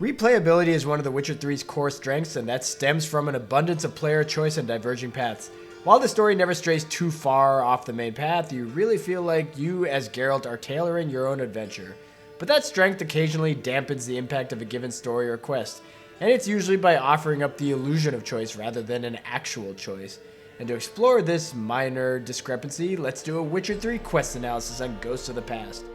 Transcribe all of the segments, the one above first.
Replayability is one of The Witcher 3's core strengths, and that stems from an abundance of player choice and diverging paths. While the story never strays too far off the main path, you really feel like you, as Geralt, are tailoring your own adventure. But that strength occasionally dampens the impact of a given story or quest, and it's usually by offering up the illusion of choice rather than an actual choice. And to explore this minor discrepancy, let's do a Witcher 3 quest analysis on Ghosts of the Past.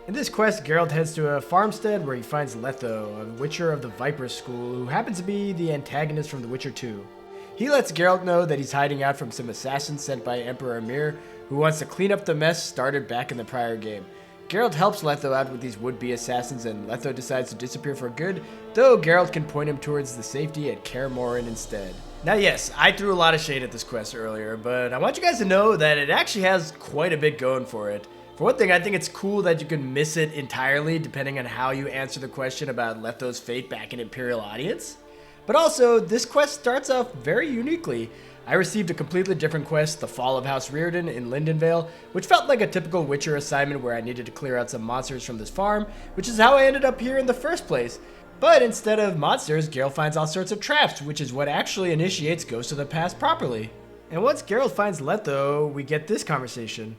In this quest, Geralt heads to a farmstead where he finds Letho, a Witcher of the Viper School, who happens to be the antagonist from The Witcher 2. He lets Geralt know that he's hiding out from some assassins sent by Emperor Emhyr, who wants to clean up the mess started back in the prior game. Geralt helps Letho out with these would-be assassins, and Letho decides to disappear for good, though Geralt can point him towards the safety at Kaer Morhen instead. Now yes, I threw a lot of shade at this quest earlier, but I want you guys to know that it actually has quite a bit going for it. For one thing, I think it's cool that you can miss it entirely depending on how you answer the question about Letho's fate back in Imperial Audience. But also, this quest starts off very uniquely. I received a completely different quest, The Fall of House Reardon in Lindenvale, which felt like a typical Witcher assignment where I needed to clear out some monsters from this farm, which is how I ended up here in the first place. But instead of monsters, Geralt finds all sorts of traps, which is what actually initiates Ghosts of the Past properly. And once Geralt finds Letho, we get this conversation.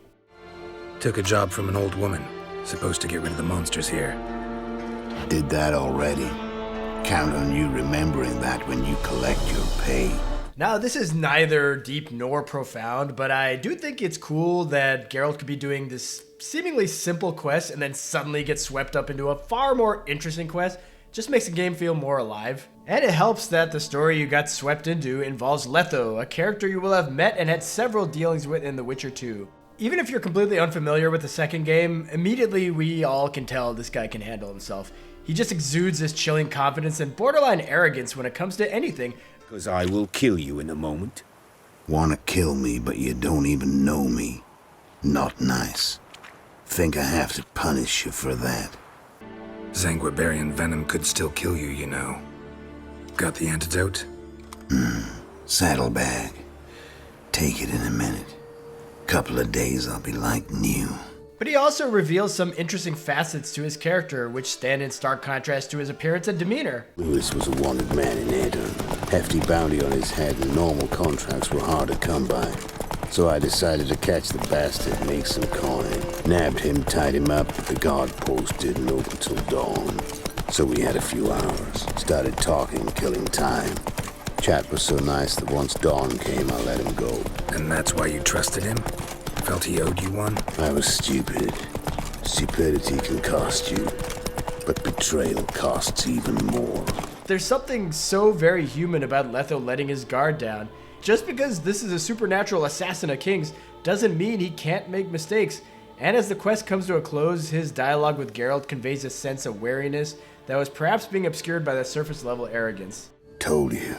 Took a job from an old woman, supposed to get rid of the monsters here. Did that already. Count on you remembering that when you collect your pay. Now, this is neither deep nor profound, but I do think it's cool that Geralt could be doing this seemingly simple quest and then suddenly get swept up into a far more interesting quest. Just makes the game feel more alive. And it helps that the story you got swept into involves Letho, a character you will have met and had several dealings with in The Witcher 2. Even if you're completely unfamiliar with the second game, immediately we all can tell this guy can handle himself. He just exudes this chilling confidence and borderline arrogance when it comes to anything. Because I will kill you in a moment. Wanna kill me, but you don't even know me. Not nice. Think I have to punish you for that. Zanguibarian venom could still kill you, you know. Got the antidote? Saddlebag. Take it in a minute. Couple of days I'll be like new. But he also reveals some interesting facets to his character, which stand in stark contrast to his appearance and demeanor. Lewis was a wanted man in Aedirn. Hefty bounty on his head and normal contracts were hard to come by. So I decided to catch the bastard and make some coin. Nabbed him, tied him up, but the guard post didn't open till dawn. So we had a few hours. Started talking, killing time. Chat was so nice that once dawn came, I let him go. And that's why you trusted him? Felt he owed you one? I was stupid. Stupidity can cost you, but betrayal costs even more. There's something so very human about Letho letting his guard down. Just because this is a supernatural assassin of kings doesn't mean he can't make mistakes. And as the quest comes to a close, his dialogue with Geralt conveys a sense of wariness that was perhaps being obscured by the surface level arrogance. Told you,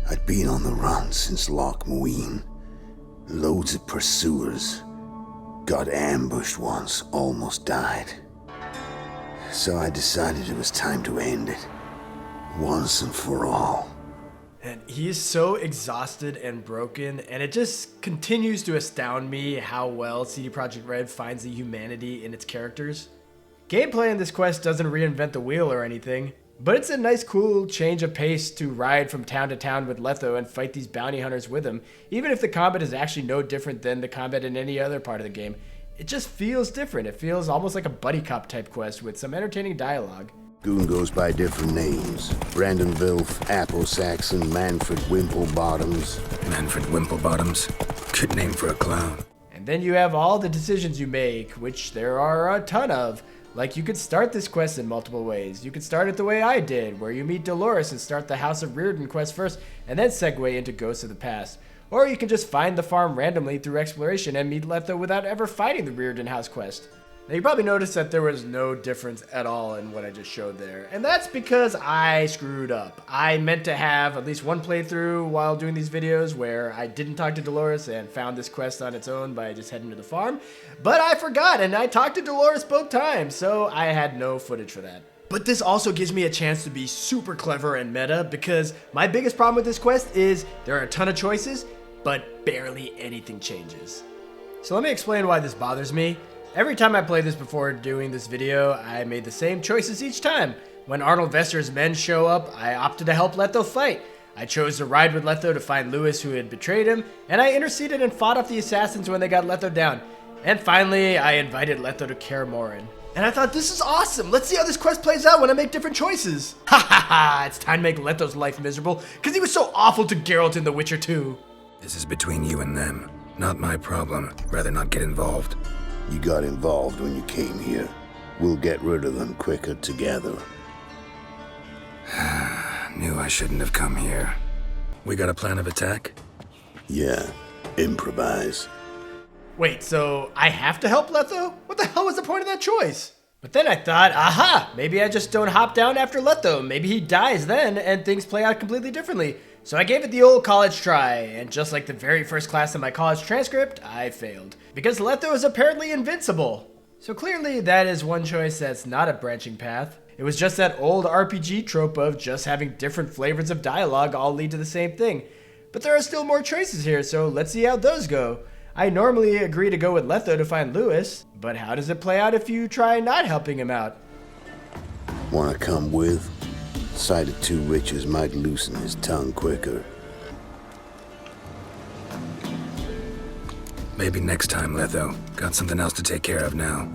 I'd been on the run since Loch Muin. Loads of pursuers. Got ambushed once, almost died. So I decided it was time to end it. Once and for all. And he is so exhausted and broken, and it just continues to astound me how well CD Projekt Red finds the humanity in its characters. Gameplay in this quest doesn't reinvent the wheel or anything, but it's a nice cool change of pace to ride from town to town with Letho and fight these bounty hunters with him, even if the combat is actually no different than the combat in any other part of the game. It just feels different. It feels almost like a buddy cop type quest with some entertaining dialogue. Goon goes by different names. Brandon Vilf, Apple Saxon, Manfred Wimplebottoms. Manfred Wimplebottoms? Good name for a clown. And then you have all the decisions you make, which there are a ton of. Like, you could start this quest in multiple ways. You could start it the way I did, where you meet Dolores and start the House of Reardon quest first, and then segue into Ghosts of the Past. Or you can just find the farm randomly through exploration and meet Letho without ever fighting the Reardon House quest. Now, you probably noticed that there was no difference at all in what I just showed there, and that's because I screwed up. I meant to have at least one playthrough while doing these videos where I didn't talk to Dolores and found this quest on its own by just heading to the farm, but I forgot and I talked to Dolores both times, so I had no footage for that. But this also gives me a chance to be super clever and meta, because my biggest problem with this quest is there are a ton of choices, but barely anything changes. So let me explain why this bothers me. Every time I played this before doing this video, I made the same choices each time. When Arnold Vester's men show up, I opted to help Letho fight. I chose to ride with Letho to find Lewis, who had betrayed him, and I interceded and fought off the assassins when they got Letho down. And finally, I invited Letho to Kaer Morhen. And I thought, this is awesome! Let's see how this quest plays out when I make different choices! Ha ha ha! It's time to make Letho's life miserable, because he was so awful to Geralt in The Witcher 2. This is between you and them. Not my problem. Rather not get involved. You got involved when you came here. We'll get rid of them quicker together. Knew I shouldn't have come here. We got a plan of attack? Yeah, improvise. Wait, so I have to help Letho? What the hell was the point of that choice? But then I thought, aha, maybe I just don't hop down after Letho. Maybe he dies then and things play out completely differently. So I gave it the old college try, and just like the very first class in my college transcript, I failed. Because Letho is apparently invincible. So clearly that is one choice that's not a branching path. It was just that old RPG trope of just having different flavors of dialogue all lead to the same thing. But there are still more choices here, so let's see how those go. I normally agree to go with Letho to find Lewis, but how does it play out if you try not helping him out? Wanna come with? Sight of two witches might loosen his tongue quicker. Maybe next time, Letho. Got something else to take care of now.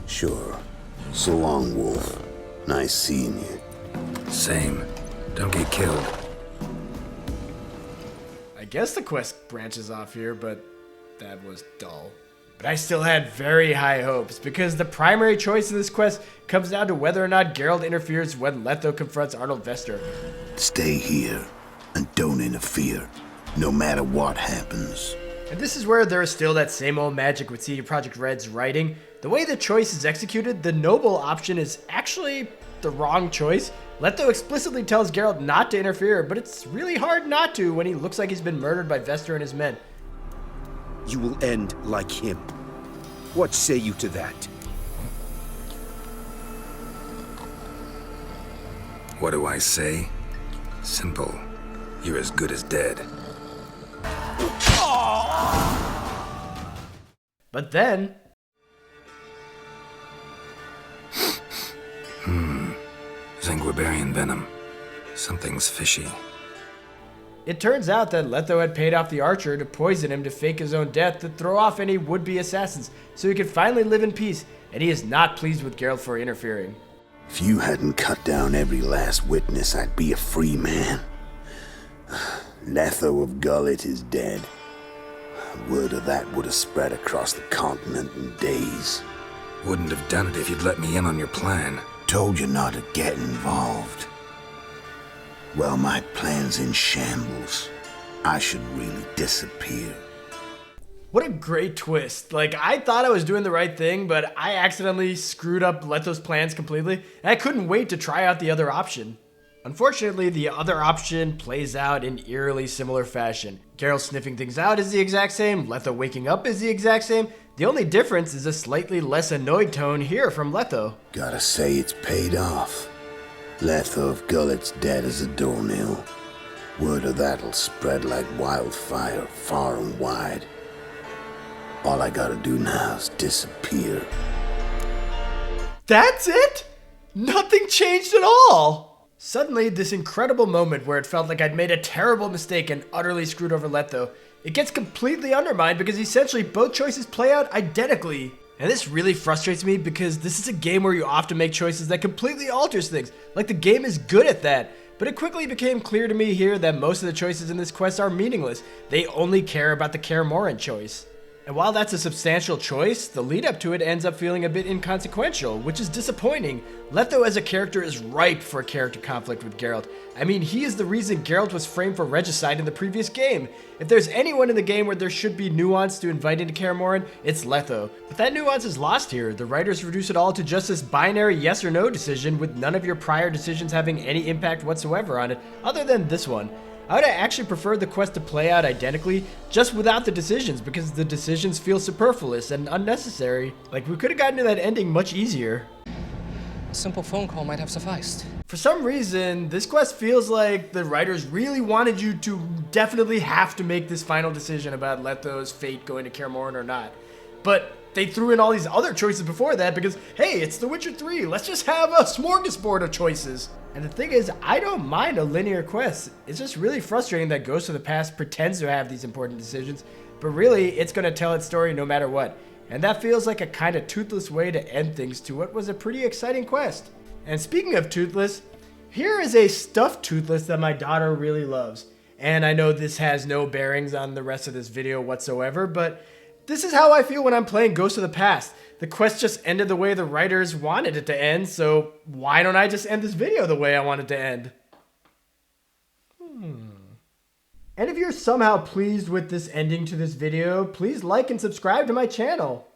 Sure. So long, Wolf. Nice seeing you. Same. Don't get killed. I guess the quest branches off here, but that was dull. But I still had very high hopes, because the primary choice in this quest comes down to whether or not Geralt interferes when Letho confronts Arnold Vester. Stay here, and don't interfere, no matter what happens. And this is where there is still that same old magic with CD Projekt Red's writing. The way the choice is executed, the noble option is actually the wrong choice. Letho explicitly tells Geralt not to interfere, but it's really hard not to when he looks like he's been murdered by Vester and his men. You will end like him. What say you to that? What do I say? Simple. You're as good as dead. But then... Zanguibarian venom. Something's fishy. It turns out that Letho had paid off the archer to poison him to fake his own death to throw off any would-be assassins, so he could finally live in peace, and he is not pleased with Geralt for interfering. If you hadn't cut down every last witness, I'd be a free man. Letho of Gullet is dead. Word of that would have spread across the continent in days. Wouldn't have done it if you'd let me in on your plan. Told you not to get involved. Well, my plan's in shambles. I should really disappear. What a great twist. Like, I thought I was doing the right thing, but I accidentally screwed up Letho's plans completely, and I couldn't wait to try out the other option. Unfortunately, the other option plays out in eerily similar fashion. Geralt sniffing things out is the exact same, Letho waking up is the exact same. The only difference is a slightly less annoyed tone here from Letho. Gotta say it's paid off. Letho of Gullet's dead as a doornail. Word of that'll spread like wildfire far and wide. All I gotta do now is disappear. That's it? Nothing changed at all! Suddenly, this incredible moment where it felt like I'd made a terrible mistake and utterly screwed over Letho, it gets completely undermined because essentially both choices play out identically. And this really frustrates me because this is a game where you often make choices that completely alters things. Like, the game is good at that. But it quickly became clear to me here that most of the choices in this quest are meaningless. They only care about the Kaer Morhen choice. And while that's a substantial choice, the lead up to it ends up feeling a bit inconsequential, which is disappointing. Letho as a character is ripe for a character conflict with Geralt. I mean, he is the reason Geralt was framed for regicide in the previous game. If there's anyone in the game where there should be nuance to invite into Kaer Morhen, it's Letho. But that nuance is lost here. The writers reduce it all to just this binary yes or no decision with none of your prior decisions having any impact whatsoever on it, other than this one. I would actually prefer the quest to play out identically, just without the decisions, because the decisions feel superfluous and unnecessary. Like, we could have gotten to that ending much easier. A simple phone call might have sufficed. For some reason, this quest feels like the writers really wanted you to definitely have to make this final decision about Letho's fate going to Kaer Morhen or not. But they threw in all these other choices before that because, hey, it's The Witcher 3. Let's just have a smorgasbord of choices. And the thing is, I don't mind a linear quest. It's just really frustrating that Ghost of the Past pretends to have these important decisions, but really, it's going to tell its story no matter what. And that feels like a kind of toothless way to end things to what was a pretty exciting quest. And speaking of toothless, here is a stuffed toothless that my daughter really loves. And I know this has no bearings on the rest of this video whatsoever, but this is how I feel when I'm playing Ghost of the Past. The quest just ended the way the writers wanted it to end, so why don't I just end this video the way I want it to end? And if you're somehow pleased with this ending to this video, please like and subscribe to my channel.